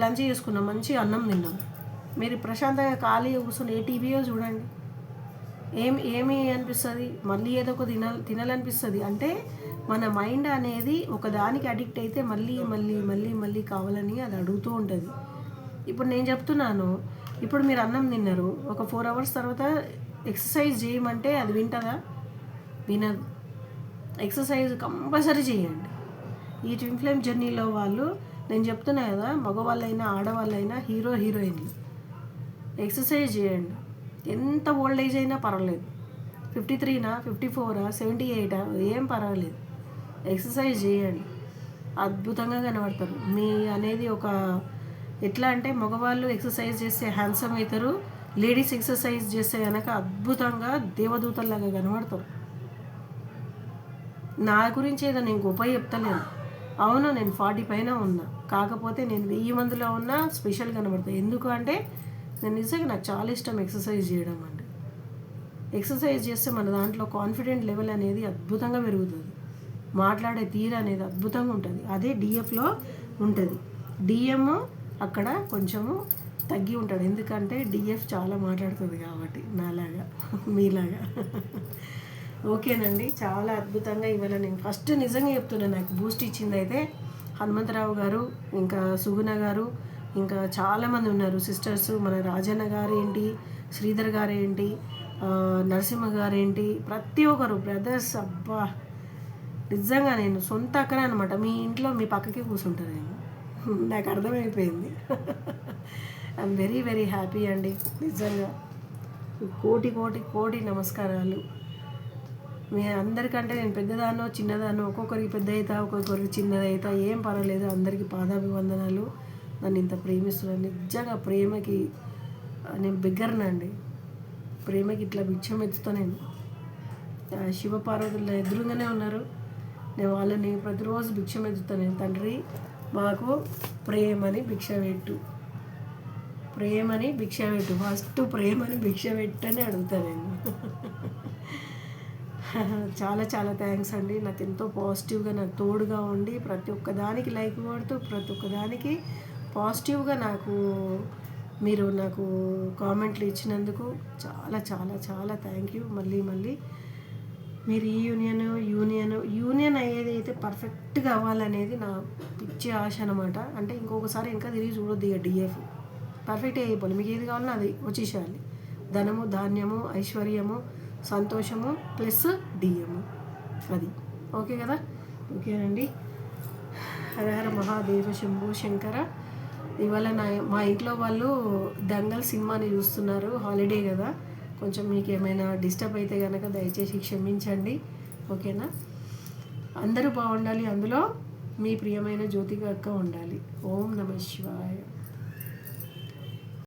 లంచ్ చేసుకున్నాం, మంచి అన్నం తిన్నాం. మీరు ప్రశాంతంగా ఖాళీగా కూర్చొని ఏ టీవీయో చూడండి, ఏమి అనిపిస్తుంది, మళ్ళీ ఏదో ఒక తినాలనిపిస్తుంది. అంటే మన మైండ్ అనేది ఒకదానికి అడిక్ట్ అయితే మళ్ళీ కావాలని అది అడుగుతూ ఉంటుంది. ఇప్పుడు నేను చెప్తున్నాను, ఇప్పుడు మీరు అన్నం తిన్నారు, ఒక 4 hours తర్వాత ఎక్సర్సైజ్ చేయమంటే అది వింటుందా? వినదు. ఎక్సర్సైజ్ కంపల్సరీ చేయండి. ఈ ట్విన్ ఫ్లేమ్ జర్నీలో వాళ్ళు, నేను చెప్తున్నా కదా, మగవాళ్ళైనా ఆడవాళ్ళైనా, హీరోయిన్లు ఎక్సర్సైజ్ చేయండి. ఎంత ఓల్డ్ ఏజ్ అయినా పర్వాలేదు. 53నా, 54ఆ, 78ఆ, ఏం పర్వాలేదు. ఎక్సర్సైజ్ చేయండి, అద్భుతంగా కనబడతారు. మీ అనేది ఒక ఎట్లా అంటే, మగవాళ్ళు ఎక్సర్సైజ్ చేస్తే హ్యాండ్సమ్ అవుతారు, లేడీస్ ఎక్సర్సైజ్ చేస్తే కనుక అద్భుతంగా దేవదూతల్లాగా కనబడతారు. నా గురించి ఏదో నేను గొప్ప చెప్తలేను. అవును, నేను 40 పైన ఉన్నా, కాకపోతే నేను 1000 మందిలో ఉన్నా స్పెషల్ కనబడతాను. ఎందుకు అంటే నేను నిజంగా నాకు చాలా ఇష్టం ఎక్సర్సైజ్ చేయడం. అంటే ఎక్సర్సైజ్ చేస్తే మన దాంట్లో కాన్ఫిడెంట్ లెవెల్ అనేది అద్భుతంగా పెరుగుతుంది. మాట్లాడే తీరు అనేది అద్భుతంగా ఉంటుంది. అదే డిఎఫ్లో ఉంటుంది. డిఎం అక్కడ కొంచెము తగ్గి ఉంటాడు, ఎందుకంటే డిఎఫ్ చాలా మాట్లాడుతుంది కాబట్టి, నాలాగా మీలాగా. ఓకేనండి, చాలా అద్భుతంగా ఇవాళ నేను ఫస్ట్ నిజంగా చెప్తున్నాను, నాకు బూస్ట్ ఇచ్చింది అయితే హనుమంతరావు గారు, ఇంకా సుగుణ గారు, ఇంకా చాలామంది ఉన్నారు సిస్టర్స్. మన రాజన్న గారేంటి, శ్రీధర్ గారేంటి, నరసింహ గారేంటి, ప్రతి ఒక్కరు బ్రదర్స్. అబ్బా నిజంగా నేను సొంత అక్కనే అనమాట. మీ ఇంట్లో మీ పక్కకే కూర్చుంటాను నేను. నాకు అర్థమైపోయింది. ఐఎమ్ వెరీ వెరీ హ్యాపీ అండి నిజంగా. కోటి కోటి కోటి నమస్కారాలు. మీ అందరికంటే నేను పెద్దదానో చిన్నదానో, ఒక్కొక్కరికి పెద్ద అవుతా, ఒక్కొక్కరికి చిన్నదవుతా, ఏం పర్వాలేదు. అందరికీ పాదాభివందనాలు. నన్ను ఇంత ప్రేమిస్తున్నాను. నిజంగా ప్రేమకి నేను బిగ్గరనండి. ప్రేమకి ఇట్లా భిక్షం ఎత్తుతా నేను. శివపార్వతుల ఎదురుగానే ఉన్నారు. నేను వాళ్ళని ప్రతిరోజు భిక్షం ఎత్తుతాను నేను. తండ్రి మాకు ప్రేమని భిక్ష పెట్టు, ప్రేమని భిక్ష పెట్టు, ఫస్ట్ ప్రేమని భిక్ష పెట్టని అడుగుతాను నేను. చాలా చాలా థ్యాంక్స్ అండి. నాకు ఎంతో పాజిటివ్గా నాకు తోడుగా ఉండి ప్రతి ఒక్కదానికి లైక్ కొడుతూ ప్రతి ఒక్కదానికి పాజిటివ్గా మీరు నాకు కామెంట్లు ఇచ్చినందుకు చాలా చాలా చాలా థ్యాంక్ యూ. మళ్ళీ మళ్ళీ మీరు ఈ యూనియన్ అయ్యేది అయితే పర్ఫెక్ట్గా అవ్వాలనేది నా పిచ్చి ఆశ అనమాట. అంటే ఇంకొకసారి ఇంకా తిరిగి చూడొద్దు. ఇక డిఎఫ్ పర్ఫెక్ట్గా అయిపోవాలి. మీకు ఏది కావాలన్నా అది వచ్చేసేయాలి. ధనము, ధాన్యము, ఐశ్వర్యము, సంతోషము ప్లస్ డిఎము, అది ఓకే కదా. ఓకేనండి. హర హర మహాదేవ శంభో శంకర. ఇవాళ మా ఇంట్లో వాళ్ళు దంగల్ సినిమాని చూస్తున్నారు. హాలిడే కదా, కొంచెం మీకు ఏమైనా డిస్టర్బ్ అయితే కనుక దయచేసి క్షమించండి. ఓకేనా. అందరూ బాగుండాలి, అందులో మీ ప్రియమైన జ్యోతిక అక్క ఉండాలి. ఓం నమః శివాయ.